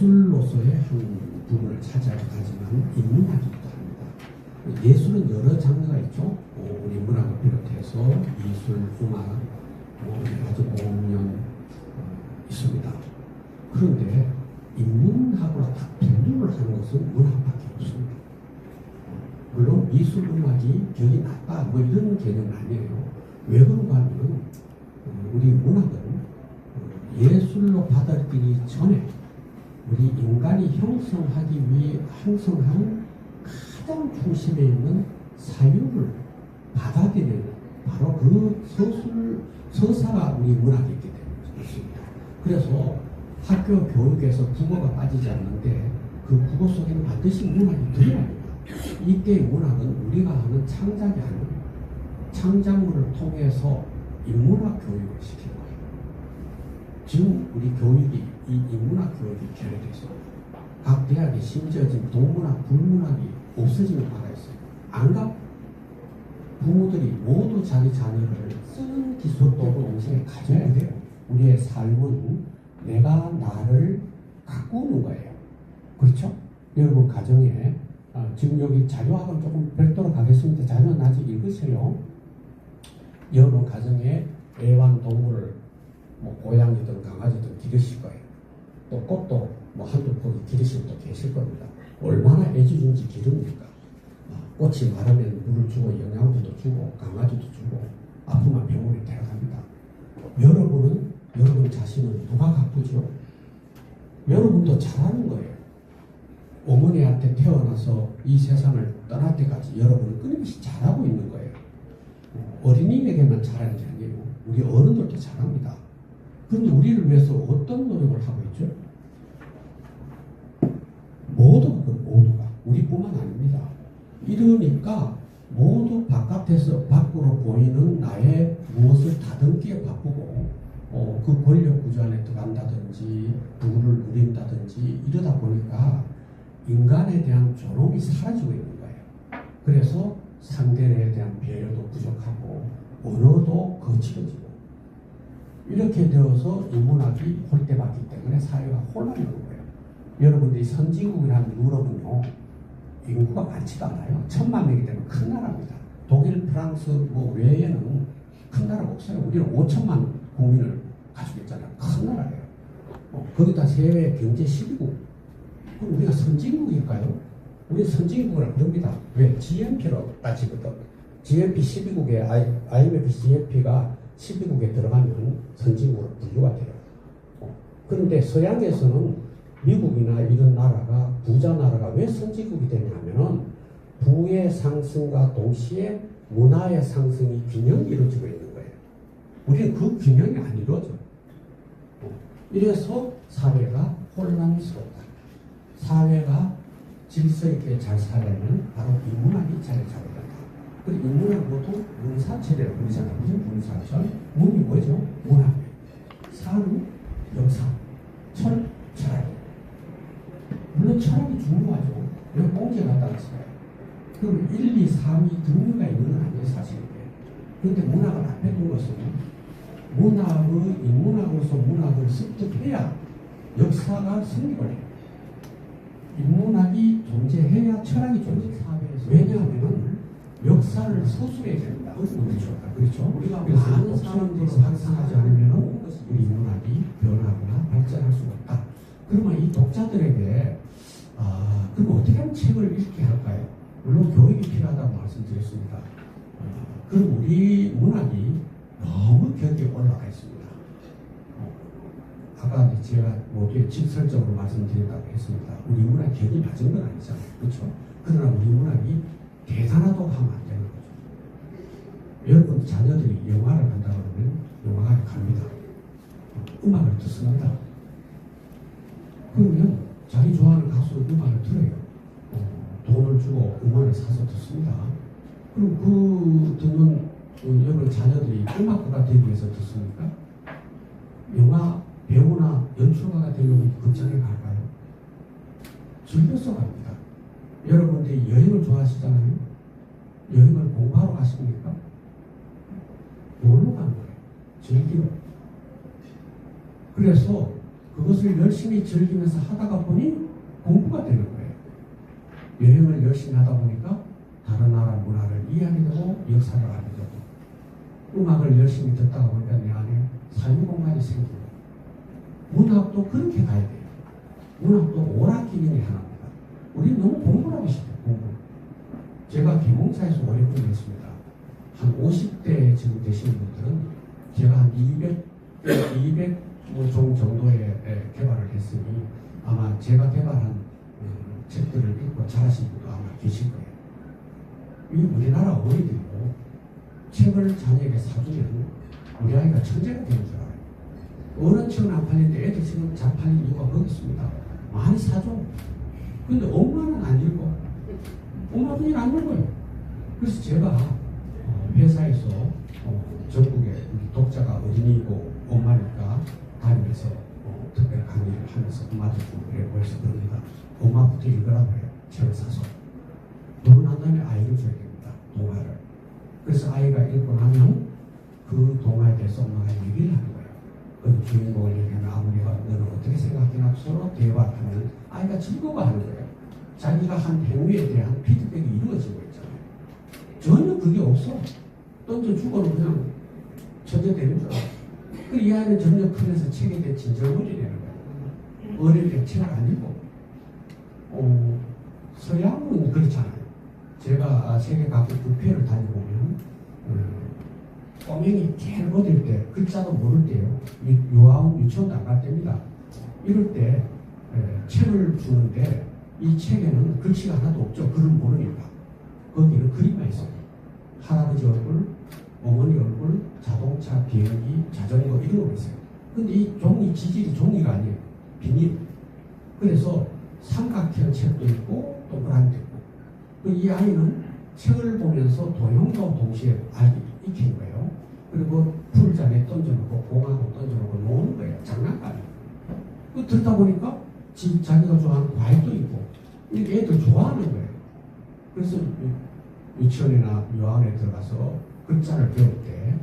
예술로서의 한 부분을 차지하지만 인문학이 있다 합니다. 예술은 여러 장르가 있죠. 우리 문학을 비롯해서 미술, 음악, 여러 가지 공연 있습니다. 그런데 인문학으로 딱 분류를 하는 것은 문학밖에 없습니다. 물론 미술, 음악이 격이 낮다 뭐 이런 개념은 아니에요. 왜 그런가 하면 우리 문학은 예술로 받아들이기 전에 우리 인간이 형성하는 가장 중심에 있는 사유를 받아들이는 바로 그 서사가 우리 문학이기 때문입니다. 그래서 학교 교육에서 국어가 빠지지 않는데 그 국어 속에는 반드시 문학이 들어야 합니다. 이때 문학은 우리가 하는 창작이 아닌 창작물을 통해서 인문학 교육을 시키는 거예요. 지금 우리 교육이 이 인문학 교육이 결여돼서 각 대학에 심지어 지금 동문학, 불문학이 없어지는 바가 있어요. 안 가? 부모들이 모두 자기 자녀를 쓰는 기술도 동시에 가져야 돼요. 우리의 삶은 내가 나를 가꾸는 거예요. 그렇죠? 여러분 가정에 지금 여기 자료학은 조금 별도로 가겠습니다. 자료는 아직 읽으세요. 여러분 가정에 애완동물을 고양이든 강아지든 기르실 거예요. 또 꽃도 한두 포기 기르시는 분도 계실 겁니다. 얼마나 애지중지 기릅니까? 꽃이 마르면 물을 주고 영양분도 주고 강아지도 주고 아프면 병원에 데려갑니다. 여러분 자신은 누가 가꾸죠? 여러분도 잘하는 거예요. 어머니한테 태어나서 이 세상을 떠날 때까지 여러분은 끊임없이 잘하고 있는 거예요. 어린이에게만 잘하는 게 아니에요. 우리 어른들도 잘합니다. 그런데 우리를 위해서 어떤 노력을 하고 있죠? 모두가 우리뿐만 아닙니다. 이러니까 모두 바깥에서 밖으로 보이는 나의 무엇을 다듬기에 바쁘고 그 권력 구조 안에 들어간다든지 부를 누린다든지 이러다 보니까 인간에 대한 존엄이 사라지고 있는 거예요. 그래서 상대에 대한 배려도 부족하고 언어도 거칠어지고 이렇게 되어서 인문학이 홀대받기 때문에 사회가 혼란이 오는 거예요. 여러분들이 선진국이라는 유럽은요 인구가 많지도 않아요. 1000만 명이기 때문에 큰 나라입니다. 독일, 프랑스 외에는 큰 나라가 없어요. 우리는 5천만 국민을 가지고 있잖아요. 큰 나라예요. 거기다 세계 경제 12국. 그럼 우리가 선진국일까요? 우리 선진국이라 그럽니다. 왜? GNP로 따지거든. GNP 12국에 IMF GNP가 12국에 들어가면 선진국으로 분류가 돼요. 그런데 서양에서는 미국이나 이런 나라가 부자 나라가 왜 선진국이 되냐면은 부의 상승과 동시에 문화의 상승이 균형이 이루어지고 있는 거예요. 우리는 그 균형이 안 이루어져요. 이래서 사회가 혼란스럽다. 사회가 질서 있게 잘 살려면 바로 인문학이 자리를 잡아야 된다. 그리고 인문학은 보통 문사체라고 부르잖아요. 무슨 문사체? 문이 뭐죠? 문학. 사는 역사. 철학. 물론 철학이 중요하죠. 왜 공제가 따랐어요? 그럼 1, 2, 3이 등류가 있는 건 아니에요, 사실은. 그런데 문학을 앞에 둔 것은 인문학으로서 문학을 습득해야 역사가 성립을 해요. 인문학이 존재해야 철학이 존재해요. 사회에서. 왜냐하면 역사를 서술해야 됩니다. 그렇죠. 우리가 많은 사람들이 상상하지 않으면 우리 인문학이 변하거나 발전할 수가 없다. 그러면 이 독자들에게 그럼 어떻게 하면 책을 읽게 할까요? 물론 교육이 필요하다고 말씀드렸습니다. 그럼 우리 문학이 너무 격에 올라가 있습니다. 아까 제가 모두에 직설적으로 말씀드린다고 했습니다. 우리 문학 격이 낮은 건 아니잖아요. 그렇죠? 그러나 우리 문학이 대단하다고 하면 안 되는 거죠. 여러분 자녀들이 영화를 한다 그러면 영화관에 갑니다. 음악을 듣습니다. 그러면 자기 좋아하는 가수 음악을 들어요. 돈을 주고 음원을 사서 듣습니다. 그럼 그 듣는 여러분 자녀들이 음악가가 되기 위해서 듣습니까? 영화 배우나 연출가가 되려면 극장에 갈까요? 즐겨서 갑니다. 여러분들이 여행을 좋아하시잖아요. 여행을 공부하러 가십니까? 놀러 가는 거예요. 즐기러. 그래서 그것을 그것을 열심히 즐기면서 하다가 보니 공부가 되는 거예요. 여행을 열심히 하다 보니까 다른 나라 문화를 이해하게 되고 역사를 알게 되고, 음악을 열심히 듣다가 보니까 내 안에 사유공간이 생기고, 문학도 그렇게 가야 돼요. 문학도 오락기능이 하나입니다. 우리 너무 공부를 하고 싶어요. 공부. 제가 개몽사에서 오래 공부했습니다. 한 50대 지금 되시는 분들은 제가 한 200종 정도의 개발을 했으니 아마 제가 개발한 책들을 읽고 잘하신 분도 아마 계실 거예요. 이 우리나라 어머니들이고 책을 자녀에게 사주면 우리 아이가 천재가 되는 줄 알아요. 어른 책은 안 팔리는데 애들 책은 잘 팔리는 이유가 거기 있습니다. 많이 사줘. 근데 엄마는 안 읽어. 엄마분이 안 읽어요. 그래서 제가 회사에서 전국에 우리 독자가 어린이고 엄마니까 다니면서 특별 강의를 하면서 엄마들 좀 그래 보여서 그럽니다. 엄마부터 읽으라고 해요. 책을 사서. 그러고 난 다음에 아이를 줘야 됩니다. 동화를. 그래서 아이가 읽고 나면 그 동화에 대해서 엄마가 얘기를 하는 거예요. 그 주인공을 얘기하면 아버지가 너는 어떻게 생각하나 서로 대화하면 아이가 즐거워하는 거예요. 자기가 한 행위에 대한 피드백이 이루어지고 있잖아요. 전혀 그게 없어. 던져 주고는 그냥 천재 되는 줄 알아요. 이 아이는 점점 크면서 책에 대해 진절머리 되는 거예요. 어릴 때 책을 안 읽고. 서양은 그렇잖아요. 제가 세계 각국 국회를 다녀보면 꼬맹이 제일 어릴 때 글자도 모를 때요. 유아원 유치원도 안 갈 때입니다. 이럴 때 책을 주는데 이 책에는 글씨가 하나도 없죠. 글을 모르니까. 거기는 그림만 있어요. 할아버지 얼굴, 어머니 얼굴, 자동차, 비행기, 자전거 이런 거 있어요. 근데 이 종이 지질이 종이가 아니에요. 비닐. 그래서 삼각형 책도 있고 동그란 책도 있고. 이 아이는 책을 보면서 도형도 동시에 알기 익힌 거예요. 그리고 풀잔에 던져놓고 공하고 던져놓고 노는 거예요. 장난감이에요. 듣다 보니까 자기가 좋아하는 과일도 있고 이렇게 애들 좋아하는 거예요. 그래서 유치원이나 유아원에 들어가서 글자를 배울 때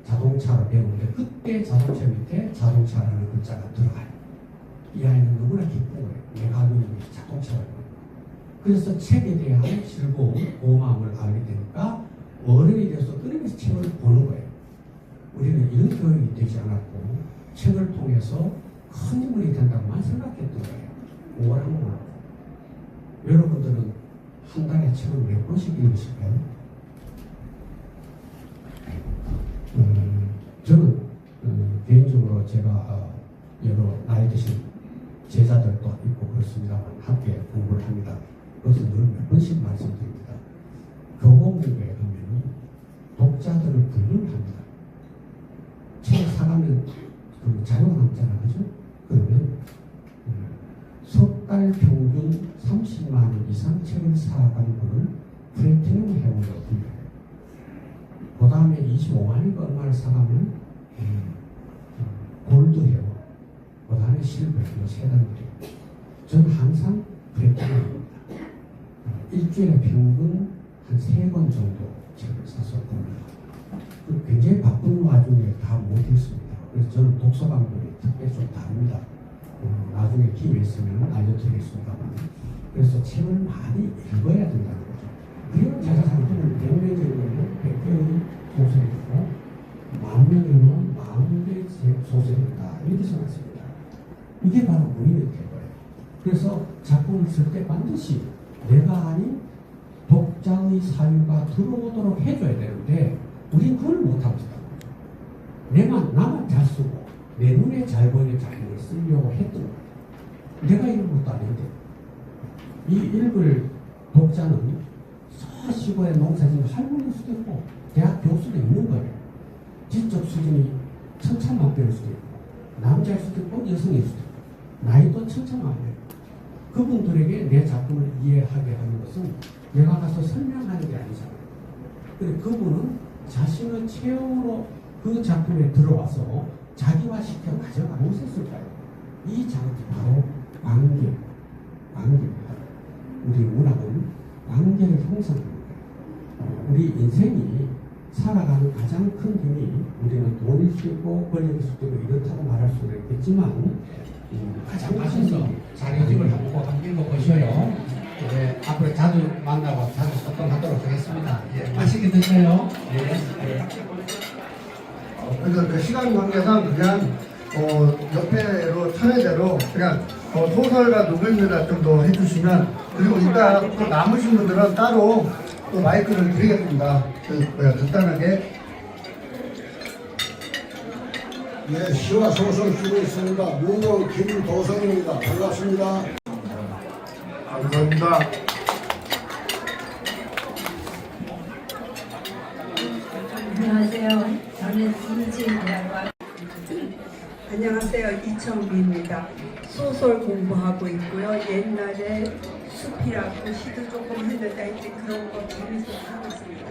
자동차를 배우는데 그때 자동차 밑에 자동차라는 글자가 들어가요. 이 아이는 너무나 기쁜 거예요. 내가 알고 있는 게 자동차라는 거예요. 그래서 책에 대한 즐거움, 고마움을 알게 되니까 어른이 돼서 끊임없이 책을 보는 거예요. 우리는 이런 교육이 되지 않았고 책을 통해서 큰 인물이 된다고만 생각했던 거예요. 오랑만. 여러분들은 한 달에 책을 몇 권씩 읽으실까요? 저는 개인적으로 제가 여러 나이 드신 제자들도 있고 그렇습니다만 함께 공부를 합니다. 그래서 늘 몇 번씩 말씀드립니다. 교보문고에 가면 독자들을 분류합니다. 책 사가면 그 자료가 남잖아, 그죠? 그러면 석 달 평균 30만 원 이상 책을 사간 분을 플래티넘 회원으로 불려요. 그 다음에 25만 원인가 얼마를 사가면 골드 회원, 그 다음에 실버 회원 세 단계예요. 저는 항상 플래티넘입니다. 일주일에 평균 한 3권 정도 책을 사서 봅니다. 굉장히 바쁜 와중에 다 못 읽습니다. 그래서 저는 독서 방법이 특별히 좀 다릅니다. 나중에 기회 있으면 알려드리겠습니다만. 그래서 책을 많이 읽어야 된다는 거죠. 그리고 제가 상품을 100명 정도는 100개의 소설이 있고 10,000명이면 40개의 소설이 있다. 이렇게 써놨습니다. 이게 바로 문인의 태도예요. 그래서 작품을 쓸 때 반드시 내가 아닌 독자의 사유가 들어오도록 해줘야 되는데 우린 그걸 못합니다. 나만 잘 쓰고 내 눈에 잘 보이는 작품을 쓰려고 했던 거예요. 내가 읽은 것도 아닌데 이 읽을 독자는 서시골에 농사짓는 할머니일 수도 있고 대학 교수도 있는 거예요. 지적 수준이 천차만별일 수도 있고 남자일 수도 있고 여성일 수도 있고 나이도 천차만별. 그분들에게 내 작품을 이해하게 하는 것은 내가 가서 설명하는 게 아니잖아요. 근데 그분은 자신의 체험으로 그 작품에 들어와서 자기화시켜 가져가 무엇했을까요? 이 작업이 바로 관계입니다. 우리 문학은 관계를 형성합니다. 우리 인생이 살아가는 가장 큰 힘이 우리는 돈일 수 있고 권력일 수도 있고 이렇다고 말할 수도 있겠지만 가장 맛있어 자료집을 한번 한번 읽어보셔요. 예, 앞으로 자주 만나고 자주 소통하도록 하겠습니다. 예, 맛있게 드세요. 예. 그래서 그 시간 관계상 그냥 옆에로 차례대로 그냥 소설과 노벨미를 좀 더 해주시면, 그리고 이따 또 남으신 분들은 따로 또 마이크를 드리겠습니다. 간단하게. 네, 시와 소설 쓰고 있습니다. 무명 김도성입니다. 반갑습니다. 감사합니다. 안녕하세요. 저는 이지은이라고 합니다. 안녕하세요. 이청비입니다. 소설 공부하고 있고요. 옛날에 숲이라고 시도 조금 했는데 하여튼 그런 거 재밌어서 하고 있습니다.